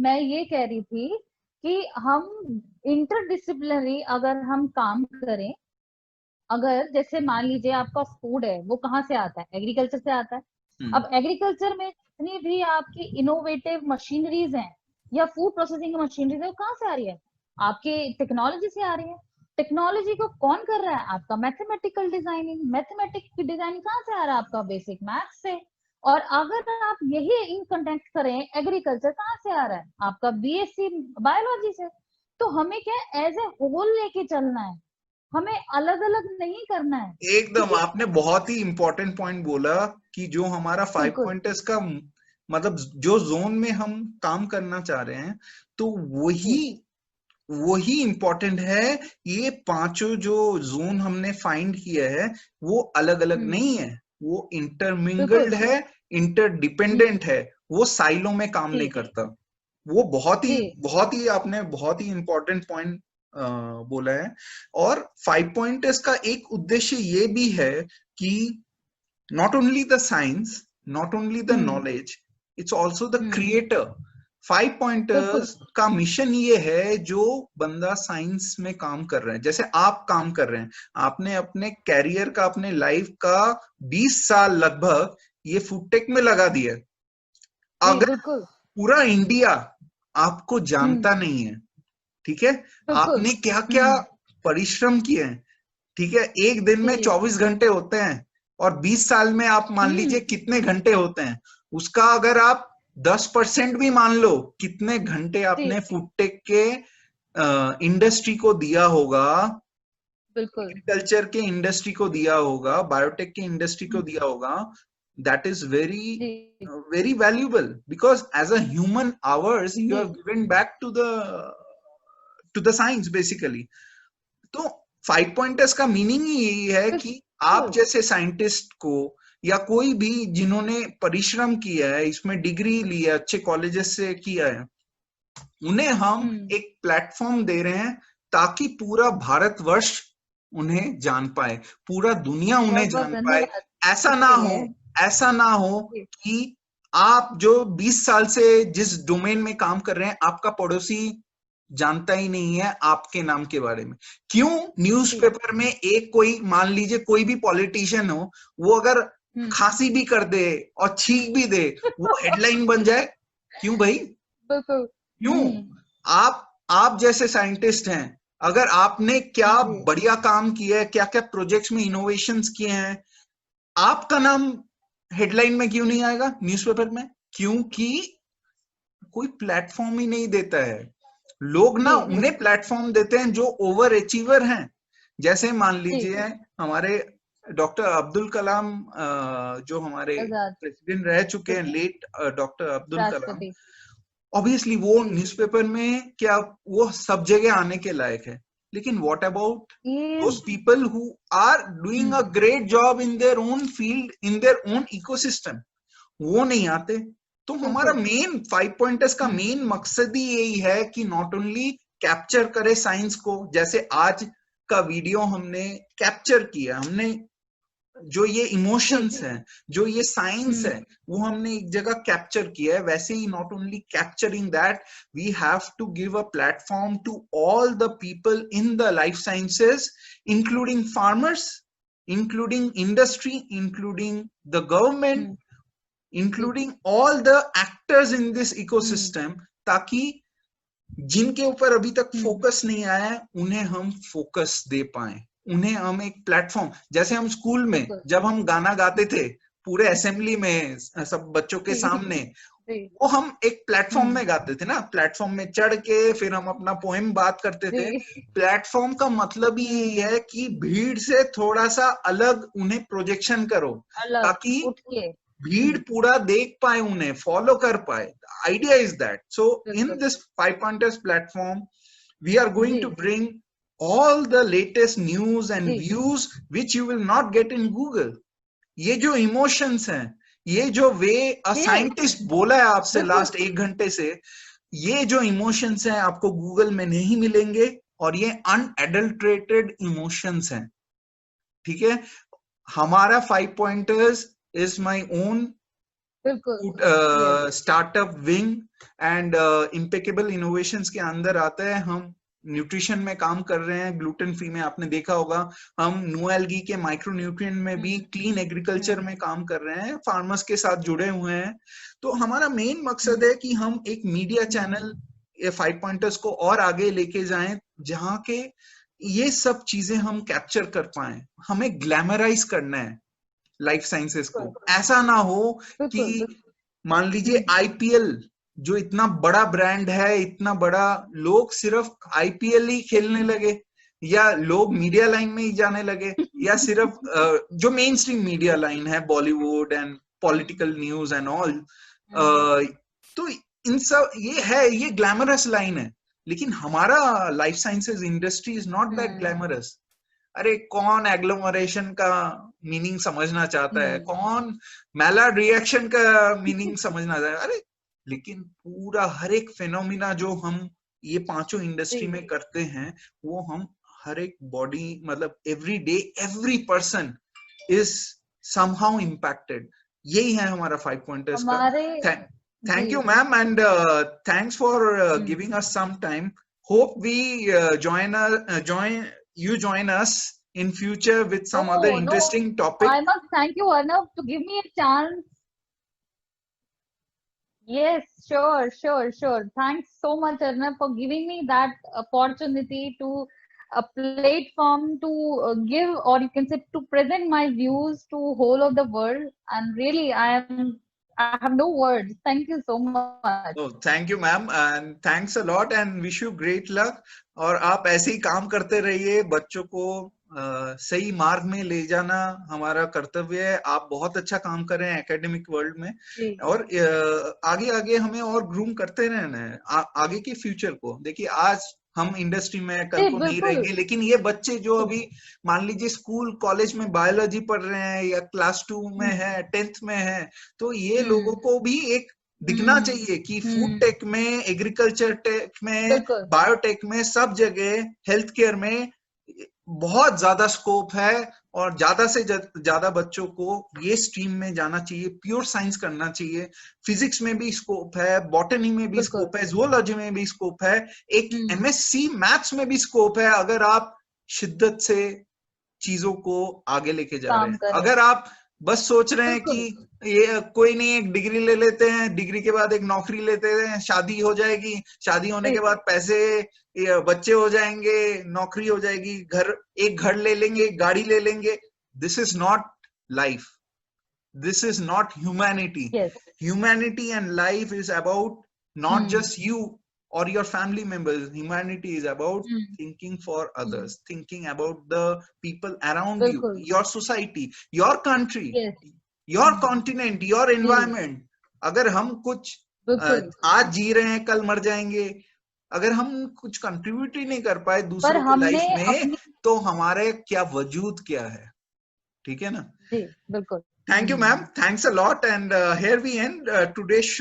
मैं ये कह रही थी कि हम इंटरडिसिप्लिनरी अगर हम काम करें, अगर जैसे मान लीजिए आपका फूड है वो कहाँ से आता है, एग्रीकल्चर से आता है। अब एग्रीकल्चर में जितनी भी आपकी इनोवेटिव मशीनरीज हैं या फूड प्रोसेसिंग मशीनरीज है, वो कहाँ से आ रही है? आपके टेक्नोलॉजी से आ रही है। टेक्नोलॉजी को कौन कर रहा है? आपका मैथमेटिकल डिजाइनिंग। मैथमेटिक डिजाइनिंग कहाँ से आ रहा है? आपका बेसिक मैथ्स से। और अगर आप यही इन कंटेक्ट करें, एग्रीकल्चर कहाँ से आ रहा है? आपका बीएससी बायोलॉजी से। तो हमें क्या एज ए होल लेके चलना है, हमें अलग अलग नहीं करना है। एकदम क्योंकि आपने बहुत ही इंपॉर्टेंट पॉइंट बोला कि जो हमारा 5 बिल्कुल पॉइंटर्स का मतलब जो जोन में हम काम करना चाह रहे हैं, तो वही जी वही इंपॉर्टेंट है। ये पांचों जो जोन हमने फाइंड किया है वो अलग अलग नहीं है, वो बिल्कुल इंटरमिंगल्ड है, हम्म, इंटरडिपेंडेंट है, वो साइलो में काम नहीं जी करता। वो जी बहुत ही आपने बहुत ही इंपॉर्टेंट पॉइंट बोला है। और 5 पॉइंटर्स का एक उद्देश्य ये भी है कि not only the science, not only the hmm knowledge, it's also the hmm creator। 5 pointers बिल्कुल का मिशन ये है, जो बंदा साइंस में काम कर रहे हैं, जैसे आप काम कर रहे हैं, आपने अपने कैरियर का, अपने लाइफ का 20 साल लगभग ये फूड टेक में लगा दिया। जी अगर बिल्कुल पूरा इंडिया आपको हम्म जानता नहीं है, ठीक है, बिल्कुल आपने क्या क्या हम्म परिश्रम किए हैं, ठीक है, एक दिन में जी 24 घंटे होते हैं और 20 साल में आप मान लीजिए हम्म कितने घंटे होते हैं, उसका अगर आप 10% भी मान लो कितने घंटे जी आपने फूडटेक के इंडस्ट्री को दिया होगा, बिल्कुल एग्रीकल्चर के इंडस्ट्री को दिया होगा, बायोटेक के इंडस्ट्री को हम्म, दिया होगा, दैट इज वेरी जी very valuable, because as a human hours you have जी given back to the science basically। तो 5 पॉइंटर्स का मीनिंग ही यही है कि आप बिल्कुल जैसे साइंटिस्ट को, या कोई भी जिन्होंने परिश्रम किया है, इसमें डिग्री ली है, अच्छे कॉलेजेस से किया है, उन्हें हम हम्म एक प्लेटफॉर्म दे रहे हैं ताकि पूरा भारतवर्ष उन्हें जान पाए, पूरा दुनिया उन्हें बहुत बहुत जान पाए। धन्यवाद ऐसा ना इसके हो, लिए। ऐसा ना हो जी कि आप जो 20 साल से जिस डोमेन में काम कर रहे हैं, आपका पड़ोसी जानता ही नहीं है आपके नाम के बारे में। क्यों? जी न्यूज़पेपर में एक कोई, मान लीजिए कोई भी पॉलिटिशियन हो, वो अगर हम्म खांसी भी कर दे और छींक भी दे, वो हेडलाइन बन जाए। क्यों भाई? बिल्कुल क्यों? आप जैसे साइंटिस्ट हैं, अगर आपने क्या जी बढ़िया काम किया है, क्या क्या प्रोजेक्ट्स में इनोवेशंस किए हैं, आपका नाम हेडलाइन में क्यों नहीं आएगा न्यूज़पेपर में? क्योंकि कोई प्लेटफॉर्म ही नहीं देता है। लोग ना जी उन्हें प्लेटफॉर्म देते हैं जो ओवर अचीवर हैं। जैसे मान जी लीजिए हमारे डॉक्टर अब्दुल कलाम, जो हमारे आजाद प्रेसिडेंट रह चुके हैं, बिल्कुल लेट डॉक्टर अब्दुल कलाम, राष्ट्रपति ऑब्वियसली वो जी न्यूज़पेपर में क्या, वो सब जगह आने के लायक है। लेकिन व्हाट अबाउट ये those people who are doing a hmm great job in their own field, in their own ecosystem, वो नहीं आते। तो हमारा बिल्कुल मेन 5 पॉइंटर्स का हम्म मेन मकसद ही यही है कि नॉट ओनली कैप्चर करे साइंस को, जैसे आज का वीडियो हमने कैप्चर किया, हमने जो ये जी इमोशंस हैं, जो ये साइंस है, हम्म वो हमने एक जगह कैप्चर किया है। वैसे ही not only capturing that, we have to give a platform to all the people in the life sciences, including farmers, including industry, including the government, hmm जी including all the actors in this hmm ecosystem, ताकि जिनके ऊपर अभी तक हम्म focus नहीं आया है उन्हें हम फोकस दे पाए, उन्हें हम एक प्लेटफॉर्म, जैसे हम स्कूल में बिल्कुल जब हम गाना गाते थे पूरे असेंबली में सब बच्चों के जी सामने, जी वो हम एक प्लेटफॉर्म हम्म में गाते थे ना, प्लेटफॉर्म में चढ़ के फिर हम अपना पोएम बात करते थे। जी प्लेटफॉर्म का मतलब ही यही हम्म है कि भीड़ से थोड़ा सा अलग उन्हें प्रोजेक्शन करो, अलग ताकि उठ के भीड़ पूरा देख पाए, उन्हें फॉलो कर पाए। Idea is that, so in बिल्कुल this 5 pointers platform we are going जी to bring all the latest news and जी views which you will not get in Google। ये जो इमोशंस हैं, ये जो वे अ यस साइंटिस्ट बोला है आपसे बिल्कुल लास्ट 1 घंटे से, ये जो इमोशंस हैं आपको गूगल में नहीं मिलेंगे, और ये अनएडल्ट्रेटेड इमोशंस हैं, ठीक है। हमारा 5 पॉइंटर्स इज माई ओन बिल्कुल, yes, startup wing and impeccable innovations के अंदर आता है। हम न्यूट्रिशन में काम कर रहे हैं, ग्लूटेन फ्री में आपने देखा होगा। हम नो एल्गी के माइक्रो न्यूट्रिएंट में भी क्लीन एग्रीकल्चर में काम कर रहे हैं, फार्मर्स के साथ जुड़े हुए हैं। तो हमारा मेन मकसद है कि हम एक मीडिया चैनल ये 5 पॉइंटर्स को और आगे लेके जाएं, जहां के ये सब चीजें हम कैप्चर कर पाए। हमें ग्लैमराइज करना है लाइफ साइंसेस को। ऐसा ना हो बिल्कुल, कि बिल्कुल, मान लीजिए आईपीएल जो इतना बड़ा ब्रांड है, इतना बड़ा, लोग सिर्फ आईपीएल ही खेलने लगे, या लोग मीडिया लाइन में ही जाने लगे, या सिर्फ जो मेन स्ट्रीम मीडिया लाइन है, Bollywood and political news and all, तो इन सब ये ग्लैमरस लाइन है। लेकिन हमारा life sciences industry is not that glamorous. अरे कौन एग्लोमरेशन का मीनिंग समझना चाहता है, कौन मैलार्ड रिएक्शन का मीनिंग समझना चाहता है? अरे लेकिन पूरा हर एक फेनोमिना जो हम ये पांचों इंडस्ट्री में करते हैं, वो हम हर एक बॉडी, मतलब every day every person is somehow impacted. यही है हमारा 5 पॉइंटर्स का। हमारे Thank you, ji, ma'am, and thanks for giving us some time. Hope we join us in future with some other no, interesting topic. I must thank you, Arnav, to give me a chance. Yes, sure, sure, sure. Thanks so much, Arnav, for giving me that opportunity to a platform to give, or you can say, to present my views to whole of the world. And really, I have no words. Thank you so much. Oh, thank you, ma'am, and thanks a lot, and wish you great luck. और आप ऐसे ही काम करते रहिए, बच्चों को सही मार्ग में ले जाना हमारा कर्तव्य है। आप बहुत अच्छा काम कर रहे हैं एकेडमिक वर्ल्ड में, और आगे आगे हमें और ग्रूम करते रहना है आगे के फ्यूचर को। देखिए आज हम इंडस्ट्री में, कल को नहीं रहेंगे, लेकिन ये बच्चे जो अभी मान लीजिए स्कूल कॉलेज में बायोलॉजी पढ़ रहे हैं, या क्लास 2 में है, 10th में है, तो ये लोगों को भी एक दिखना चाहिए कि फूड टेक में, एग्रीकल्चर टेक में, बायोटेक में, सब जगह हेल्थ केयर में बहुत ज्यादा स्कोप है, और ज्यादा से ज्यादा बच्चों को ये स्ट्रीम में जाना चाहिए, प्योर साइंस करना चाहिए। फिजिक्स में भी स्कोप है, बॉटनी में भी स्कोप है, जूलॉजी में भी स्कोप है, एक एमएससी मैथ्स में भी स्कोप है, अगर आप शिद्दत से चीजों को आगे लेके जा रहे हैं। अगर आप बस सोच रहे हैं कि ये कोई नहीं, एक डिग्री ले लेते हैं, डिग्री के बाद एक नौकरी लेते हैं, शादी हो जाएगी, शादी होने के बाद पैसे, बच्चे हो जाएंगे, नौकरी हो जाएगी, एक घर ले लेंगे, गाड़ी ले लेंगे, this is not life, this is not humanity. Humanity and life is about not just you or your family members. Humanity is about thinking for others, thinking about the people around you, your society, your country, your continent, your environment. अगर हम कुछ आज जी रहे हैं, कल मर जाएंगे, अगर हम कुछ कंट्रीब्यूट ही नहीं कर पाए दूसरों की लाइफ में, तो हमारे क्या वजूद क्या है? ठीक है ना? जी, बिल्कुल। Thank you, ma'am. Thanks a lot. And here we end today's show.